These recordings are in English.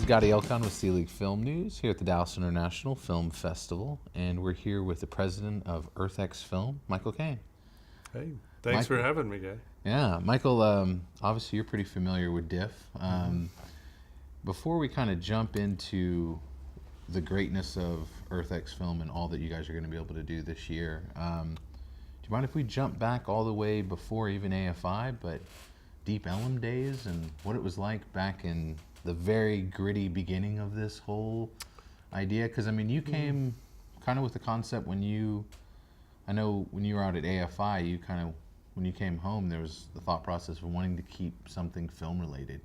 Gadi Elkan with Sea League Film News here at the Dallas International Film Festival, and we're here with the president of EarthX Film, Michael Cain. Hey, thanks for having me, Guy. Yeah, Michael, obviously you're pretty familiar with DIF. Before we kind of jump into the greatness of EarthX Film and all that you guys are going to be able to do this year, do you mind if we jump back all the way before even AFI, but Deep Ellum days and what it was like back in the very gritty beginning of this whole idea? Because I mean, you came kind of with the concept I know when you were out at AFI, when you came home, there was the thought process of wanting to keep something film related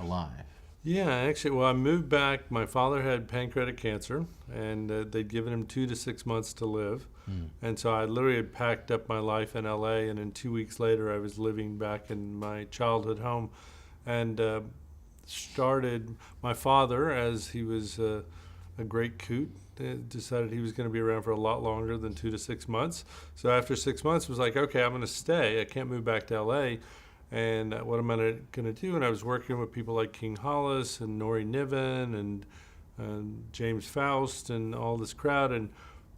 alive. Yeah, actually, well, I moved back. My father had pancreatic cancer, and they'd given him 2 to 6 months to live. And so I literally had packed up my life in LA, and then 2 weeks later, I was living back in my childhood home. And my father, as he was a great coot, decided he was going to be around for a lot longer than 2 to 6 months. So after 6 months, was like, okay, I'm going to stay. I can't move back to LA. And what am I going to do? And I was working with people like King Hollis and Nori Niven and James Faust and all this crowd. And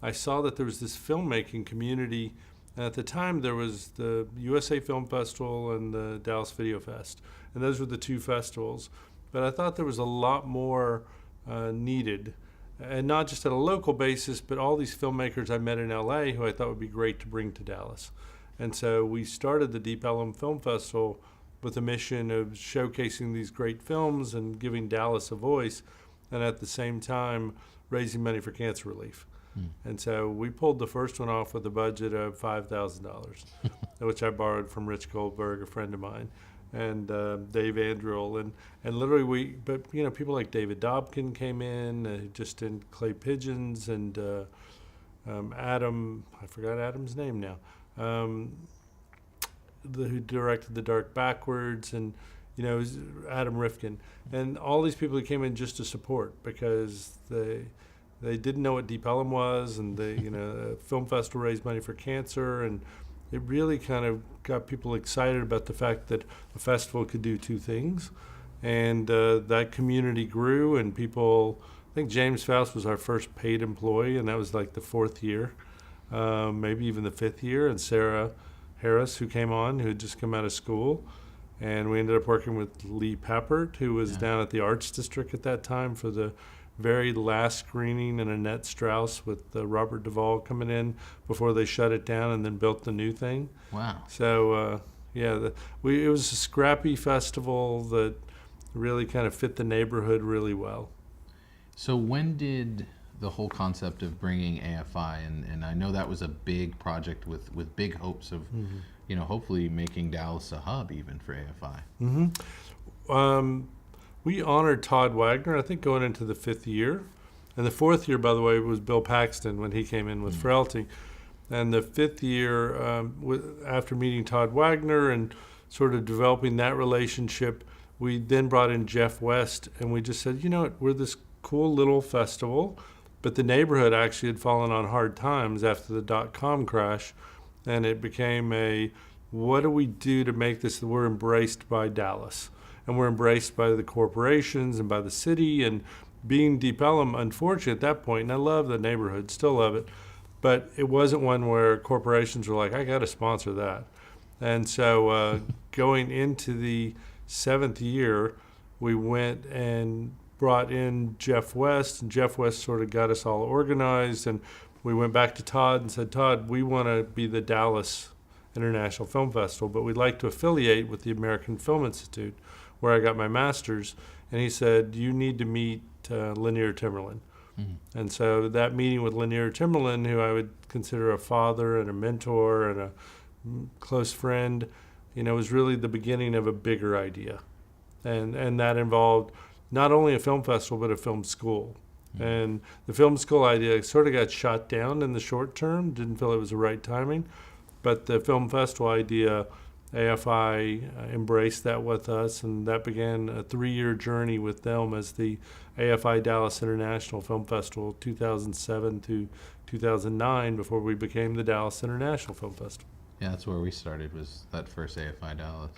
I saw that there was this filmmaking community. And at the time, there was the USA Film Festival and the Dallas Video Fest. And those were the two festivals. But I thought there was a lot more needed. And not just at a local basis, but all these filmmakers I met in LA who I thought would be great to bring to Dallas. And so we started the Deep Ellum Film Festival with a mission of showcasing these great films and giving Dallas a voice, and at the same time raising money for cancer relief. And so we pulled the first one off with a budget of $5,000, which I borrowed from Rich Goldberg, a friend of mine, and Dave Andrell, and literally people like David Dobkin came in, just did Clay Pigeons, and Adam, I forgot Adam's name now, who directed The Dark Backwards, and it was Adam Rifkin, and all these people who came in just to support because they didn't know what Deep Ellum was, and the film festival raised money for cancer, and it really kind of got people excited about the fact that a festival could do two things, and that community grew, and people. I think James Faust was our first paid employee, and that was like the 4th year. Maybe even the 5th year, and Sarah Harris, who came on, who had just come out of school. And we ended up working with Lee Peppert, who was down at the Arts District at that time for the very last screening, and Annette Strauss with Robert Duvall coming in before they shut it down and then built the new thing. Wow. So, it was a scrappy festival that really kind of fit the neighborhood really well. So when did the whole concept of bringing AFI, and I know that was a big project with big hopes of, hopefully making Dallas a hub even for AFI. We honored Todd Wagner, I think, going into the 5th year. And the 4th year, by the way, was Bill Paxton when he came in with Frailty. And the 5th year, after meeting Todd Wagner and sort of developing that relationship, we then brought in Jeff West, and we just said, we're this cool little festival, but the neighborhood actually had fallen on hard times after the .com crash, and it became what do we do to make this, we're embraced by Dallas, and we're embraced by the corporations and by the city, and being Deep Ellum, unfortunately at that point, and I love the neighborhood, still love it, but it wasn't one where corporations were like, I got to sponsor that. And so going into the 7th year, we went and brought in Jeff West, and Jeff West sort of got us all organized, and we went back to Todd and said, Todd, we want to be the Dallas International Film Festival, but we'd like to affiliate with the American Film Institute, where I got my master's. And he said, you need to meet Lanier Timmerland. And so that meeting with Lanier Timmerland, who I would consider a father and a mentor and a close friend, was really the beginning of a bigger idea. And that involved not only a film festival, but a film school. And the film school idea sort of got shot down in the short term, didn't feel it was the right timing. But the film festival idea, AFI embraced that with us, and that began a 3-year journey with them as the AFI Dallas International Film Festival, 2007 to 2009, before we became the Dallas International Film Festival. Yeah, that's where we started, was that first AFI Dallas.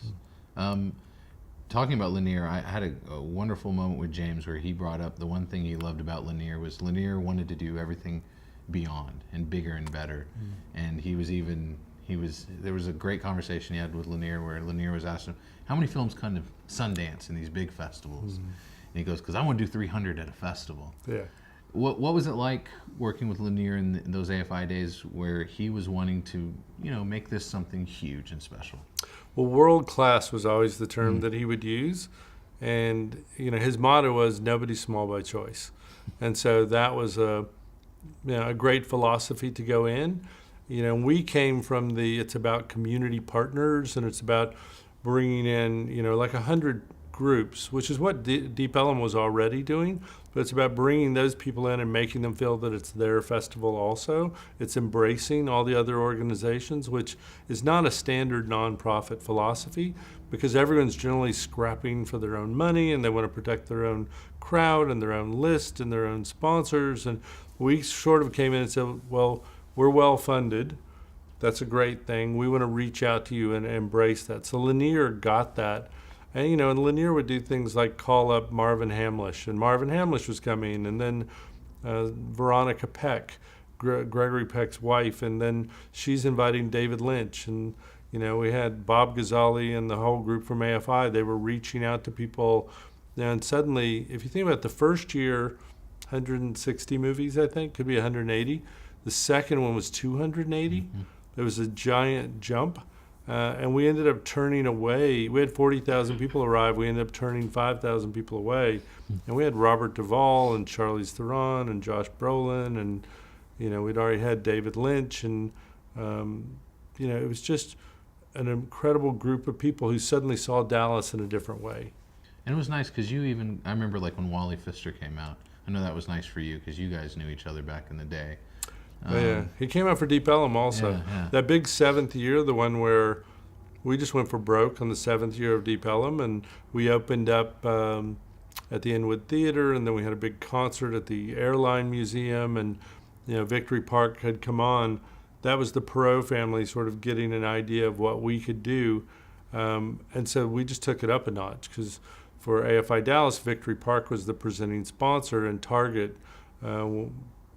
talking about Lanier, I had a wonderful moment with James where he brought up the one thing he loved about Lanier was Lanier wanted to do everything beyond and bigger and better. And there was a great conversation he had with Lanier where Lanier was asking him, how many films come to Sundance in these big festivals? And he goes, because I want to do 300 at a festival. Yeah. What was it like working with Lanier in those AFI days where he was wanting to, make this something huge and special? Well, world class was always the term that he would use. And, his motto was nobody's small by choice. And so that was a great philosophy to go in. We came from it's about community partners, and it's about bringing in, like 100 groups, which is what Deep Ellum was already doing. But it's about bringing those people in and making them feel that it's their festival also. It's embracing all the other organizations, which is not a standard nonprofit philosophy, because everyone's generally scrapping for their own money and they want to protect their own crowd and their own list and their own sponsors. And we sort of came in and said, well, we're well funded. That's a great thing. We want to reach out to you and embrace that. So Lanier got that. And, and Lanier would do things like call up Marvin Hamlish, and Marvin Hamlish was coming, and then Veronica Peck, Gregory Peck's wife, and then she's inviting David Lynch. And, we had Bob Ghazali and the whole group from AFI. They were reaching out to people. And suddenly, if you think about the first year, 160 movies, I think, could be 180. The second one was 280. There was a giant jump. And we ended up turning away. We had 40,000 people arrive. We ended up turning 5,000 people away. And we had Robert Duvall and Charlize Theron and Josh Brolin. And, we'd already had David Lynch. And, it was just an incredible group of people who suddenly saw Dallas in a different way. And it was nice because I remember like when Wally Pfister came out. I know that was nice for you because you guys knew each other back in the day. Yeah, he came out for Deep Ellum also. Yeah. That big 7th year, the one where we just went for broke on the 7th year of Deep Ellum, and we opened up at the Inwood Theater, and then we had a big concert at the Airline Museum, and Victory Park had come on. That was the Perot family sort of getting an idea of what we could do, and so we just took it up a notch because for AFI Dallas, Victory Park was the presenting sponsor, and Target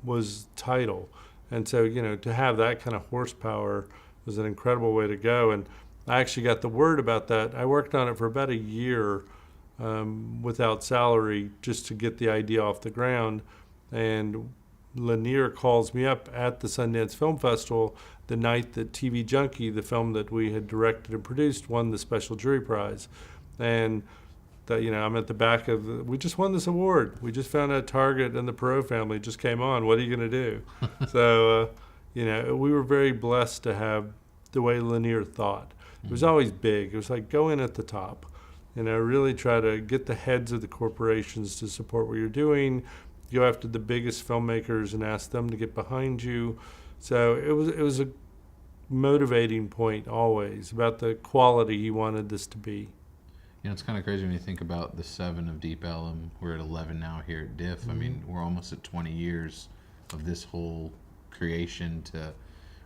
was title. And so, to have that kind of horsepower was an incredible way to go. And I actually got the word about that. I worked on it for about a year without salary just to get the idea off the ground. And Lanier calls me up at the Sundance Film Festival the night that TV Junkie, the film that we had directed and produced, won the special jury prize. And that I'm at the back of we just won this award. We just found out Target and the Perot family just came on. What are you going to do? So, we were very blessed to have the way Lanier thought. It was always big. It was like go in at the top, really try to get the heads of the corporations to support what you're doing. Go after the biggest filmmakers and ask them to get behind you. So it was a motivating point always about the quality he wanted this to be. It's kind of crazy when you think about the 7 of Deep Ellum. We're at 11 now here at Diff. I mean, we're almost at 20 years of this whole creation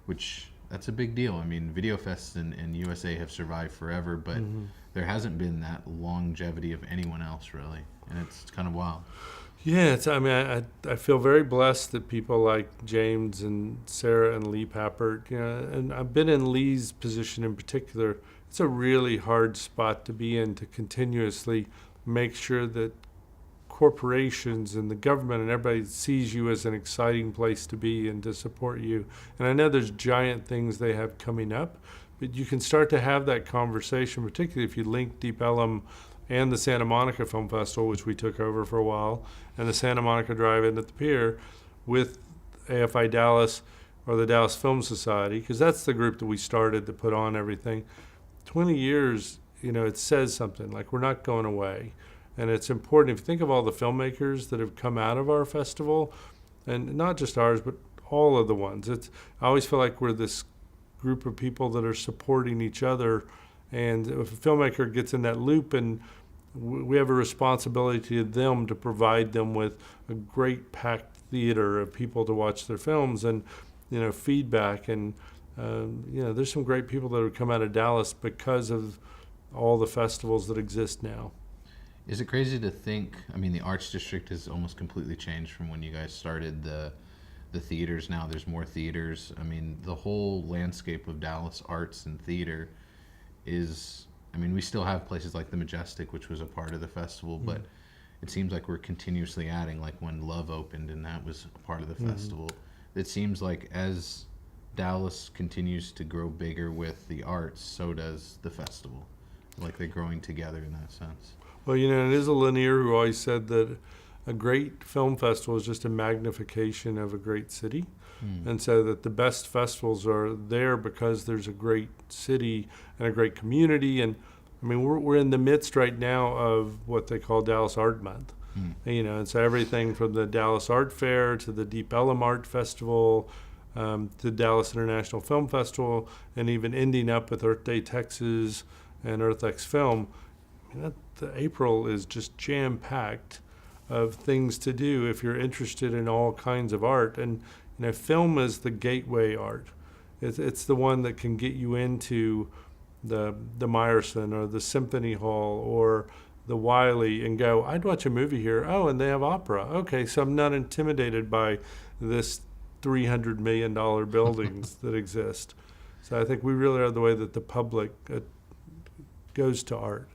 which that's a big deal. I mean, video fests in USA have survived forever, but there hasn't been that longevity of anyone else really, and it's kind of wild. Yeah, I feel very blessed that people like James and Sarah and Lee Pappert, and I've been in Lee's position in particular. It's a really hard spot to be in, to continuously make sure that corporations and the government and everybody sees you as an exciting place to be and to support you. And I know there's giant things they have coming up, but you can start to have that conversation, particularly if you link Deep Ellum and the Santa Monica Film Festival, which we took over for a while, and the Santa Monica Drive-In at the Pier with AFI Dallas or the Dallas Film Society, because that's the group that we started to put on everything. 20 years, it says something, like we're not going away. And it's important, if you think of all the filmmakers that have come out of our festival, and not just ours, but all of the ones, I always feel like we're this group of people that are supporting each other. And if a filmmaker gets in that loop, and we have a responsibility to them to provide them with a great packed theater of people to watch their films and, feedback. And, there's some great people that have come out of Dallas because of all the festivals that exist now. Is it crazy to think? I mean, the Arts District has almost completely changed from when you guys started the theaters. Now there's more theaters. I mean, the whole landscape of Dallas arts and theater is. I mean, we still have places like the Majestic, which was a part of the festival, but it seems like we're continuously adding. Like when Love opened, and that was a part of the festival. It seems like as Dallas continues to grow bigger with the arts, so does the festival. Like they're growing together in that sense. Well, you know, it is a Lanier who always said that a great film festival is just a magnification of a great city. And so that the best festivals are there because there's a great city and a great community. And I mean, we're in the midst right now of what they call Dallas Art Month. You know, and so everything from the Dallas Art Fair to the Deep Ellum Art Festival, to Dallas International Film Festival, and even ending up with Earth Day Texas and EarthX Film. I mean, the April is just jam-packed of things to do if you're interested in all kinds of art. And you know, film is the gateway art. It's the one that can get you into the Meyerson or the Symphony Hall or the Wiley and go, I'd watch a movie here. Oh, and they have opera. Okay, so I'm not intimidated by this $300 million buildings that exist. So I think we really are the way that the public goes to art.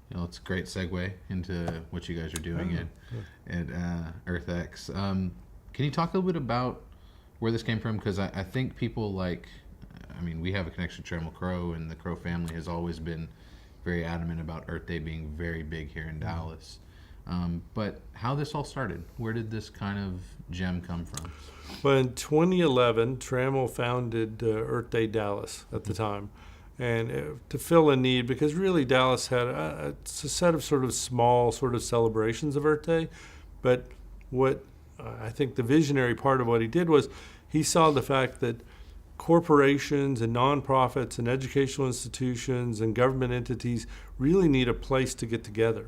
You know, it's a great segue into what you guys are doing at EarthX. Can you talk a little bit about where this came from? Because I think people like, I mean, we have a connection to Trammell Crow, and the Crow family has always been very adamant about Earth Day being very big here in Dallas. But how this all started, where did this kind of gem come from? Well, in 2011, Trammell founded Earth Day Dallas at the time. And to fill a need, because really Dallas had a set of sort of small sort of celebrations of Earth Day. But what I think the visionary part of what he did was he saw the fact that corporations and nonprofits and educational institutions and government entities really need a place to get together.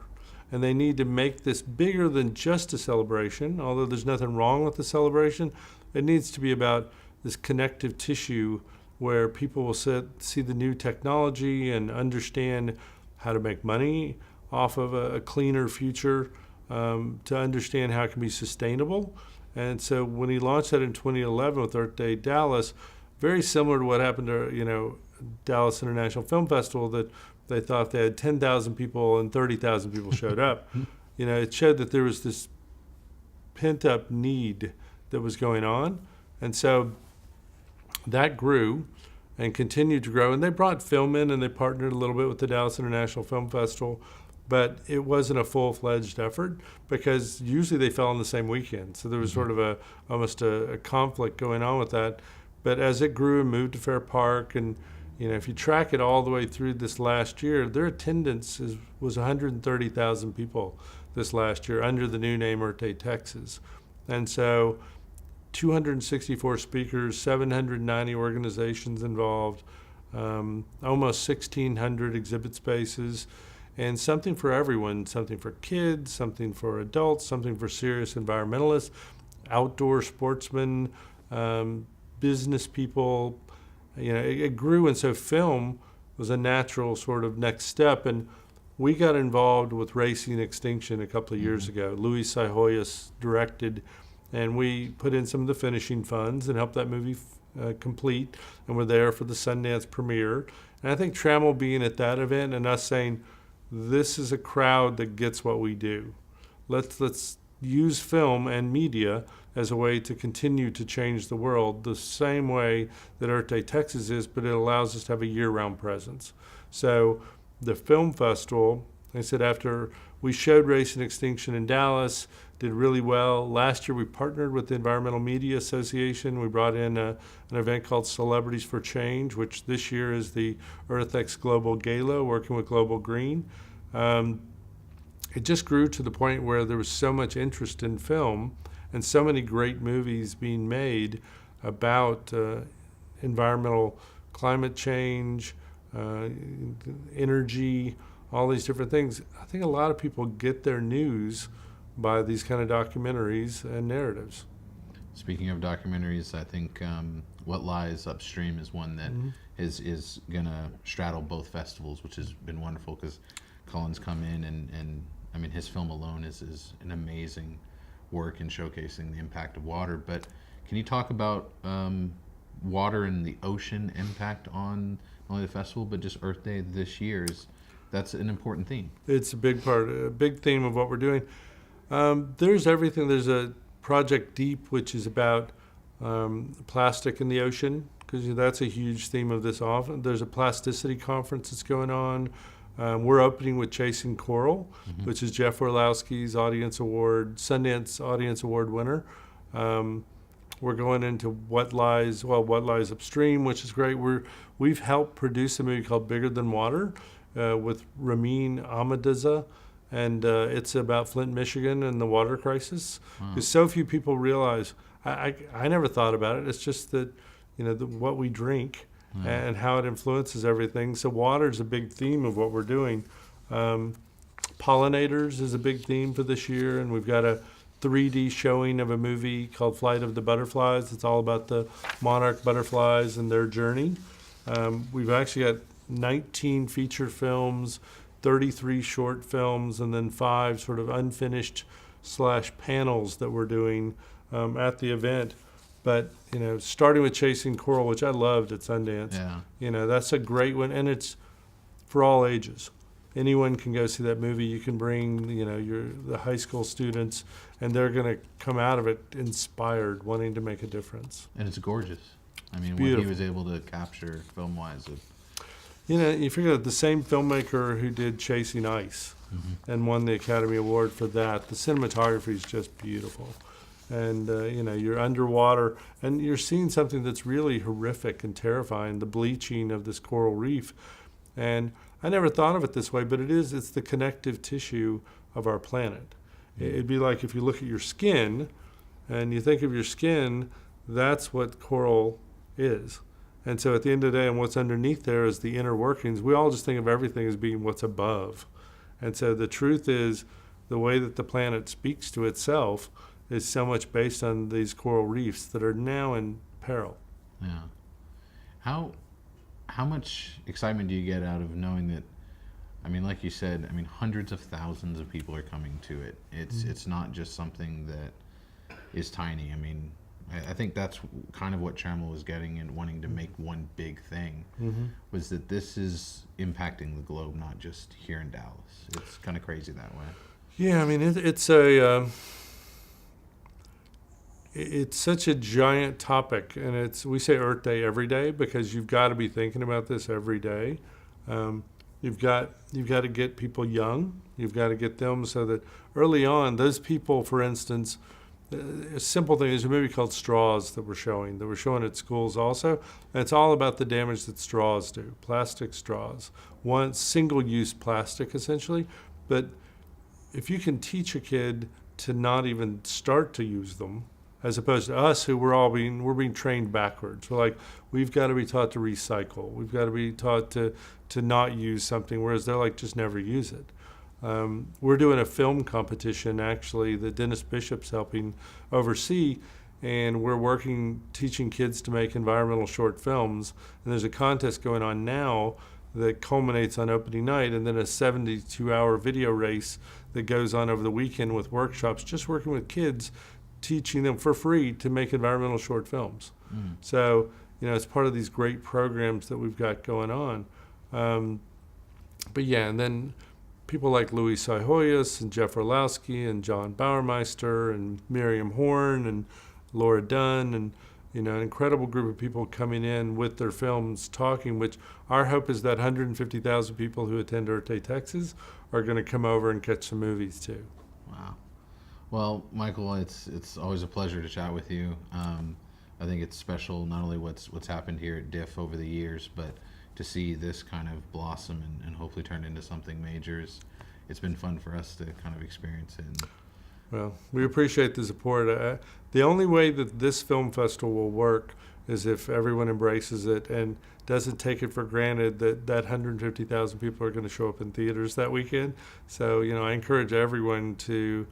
And they need to make this bigger than just a celebration, although there's nothing wrong with the celebration. It needs to be about this connective tissue where people will see the new technology and understand how to make money off of a cleaner future, to understand how it can be sustainable. And so when he launched that in 2011 with Earth Day Dallas, very similar to what happened to, you know, Dallas International Film Festival, that they thought they had 10,000 people and 30,000 people showed up. You know, it showed that there was this pent-up need that was going on. And so that grew and continued to grow. And they brought film in, and they partnered a little bit with the Dallas International Film Festival. But it wasn't a full-fledged effort because usually they fell on the same weekend. So there was sort of almost a conflict going on with that. But as it grew and moved to Fair Park, and you know, if you track it all the way through this last year, their attendance was 130,000 people this last year under the new name Earth Day Texas. And so 264 speakers, 790 organizations involved, almost 1,600 exhibit spaces, and something for everyone, something for kids, something for adults, something for serious environmentalists, outdoor sportsmen, business people. You know, it grew, and so film was a natural sort of next step. And we got involved with Racing Extinction a couple of years ago. Luis Sahoyas directed, and we put in some of the finishing funds and helped that movie complete, and we're there for the Sundance premiere. And I think Trammell being at that event and us saying, this is a crowd that gets what we do. Let's use film and media as a way to continue to change the world the same way that Earth Day Texas is, but it allows us to have a year-round presence. So the film festival, like I said, after we showed Racing Extinction in Dallas, did really well. Last year we partnered with the Environmental Media Association. We brought in an event called Celebrities for Change, which this year is the EarthX Global Gala, working with Global Green. It just grew to the point where there was so much interest in film and so many great movies being made about environmental climate change, energy, all these different things. I think a lot of people get their news by these kind of documentaries and narratives. Speaking of documentaries, I think What Lies Upstream is one that is gonna straddle both festivals, which has been wonderful because Colin's come in and I mean his film alone is an amazing work in showcasing the impact of water. But can you talk about water and the ocean impact on not only the festival but just Earth Day this year? That's an important theme. It's a big theme of what we're doing. There's everything. There's a Project Deep, which is about plastic in the ocean, because that's a huge theme of this often. There's a plasticity conference that's going on. We're opening with Chasing Coral, which is Jeff Orlowski's Sundance Audience Award winner. We're going into What Lies Upstream, which is great. We've helped produce a movie called Bigger Than Water with Ramin Ahmadizza, and it's about Flint, Michigan, and the water crisis. Because so few people realize. I never thought about it. It's just that, what we drink and how it influences everything. So water is a big theme of what we're doing. Pollinators is a big theme for this year, and we've got a 3D showing of a movie called Flight of the Butterflies. It's all about the monarch butterflies and their journey. We've actually got 19 feature films, 33 short films, and then 5 sort of unfinished / panels that we're doing at the event. But, starting with Chasing Coral, which I loved at Sundance, that's a great one, and it's for all ages. Anyone can go see that movie. You can bring, the high school students, and they're going to come out of it inspired, wanting to make a difference. And it's gorgeous. I mean, Beautiful. What he was able to capture film-wise. You figure that the same filmmaker who did Chasing Ice and won the Academy Award for that, the cinematography is just beautiful. And, you're underwater, and you're seeing something that's really horrific and terrifying, the bleaching of this coral reef. And I never thought of it this way, but it's the connective tissue of our planet. It'd be like if you look at your skin, and you think of your skin, that's what coral is. And so at the end of the day, and what's underneath there is the inner workings. We all just think of everything as being what's above. And so the truth is, the way that the planet speaks to itself is so much based on these coral reefs that are now in peril. Yeah. How much excitement do you get out of knowing that, I mean, like you said, hundreds of thousands of people are coming to it. It's not just something that is tiny. I think that's kind of what Trammell was getting and wanting to make one big thing, was that this is impacting the globe, not just here in Dallas. It's kind of crazy that way. Yeah, it's such a giant topic, and we say Earth Day every day because you've got to be thinking about this every day. You've got to get people young. You've got to get them so that early on, those people, for instance, a simple thing is a movie called Straws that we're showing at schools also. And it's all about the damage that straws do, plastic straws. One single-use plastic, essentially. But if you can teach a kid to not even start to use them, as opposed to us who we're being trained backwards. We're like, we've got to be taught to recycle. We've got to be taught to not use something, whereas they're like, just never use it. We're doing a film competition, actually, that Dennis Bishop's helping oversee, and we're teaching kids to make environmental short films. And there's a contest going on now that culminates on opening night, and then a 72-hour video race that goes on over the weekend with workshops, just working with kids, teaching them for free to make environmental short films. So, it's part of these great programs that we've got going on. But yeah, and then people like Louis Sahoyas and Jeff Orlowski and John Bauermeister and Miriam Horn and Laura Dunn and, an incredible group of people coming in with their films talking, which our hope is that 150,000 people who attend Earth Day Texas are going to come over and catch some movies too. Wow. Well, Michael, it's always a pleasure to chat with you. I think it's special not only what's happened here at DIF over the years, but to see this kind of blossom and hopefully turn into something major. It's been fun for us to kind of experience it. Well, we appreciate the support. The only way that this film festival will work is if everyone embraces it and doesn't take it for granted that 150,000 people are going to show up in theaters that weekend. So, I encourage everyone to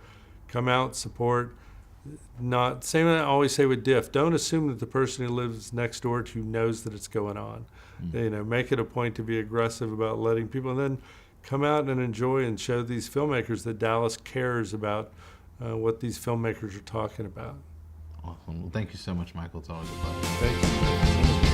come out, support. not same. I always say with diff. Don't assume that the person who lives next door to you knows that it's going on. You know, make it a point to be aggressive about letting people, and then come out and enjoy and show these filmmakers that Dallas cares about what these filmmakers are talking about. Awesome. Well, thank you so much, Michael. It's always a pleasure. Thank you.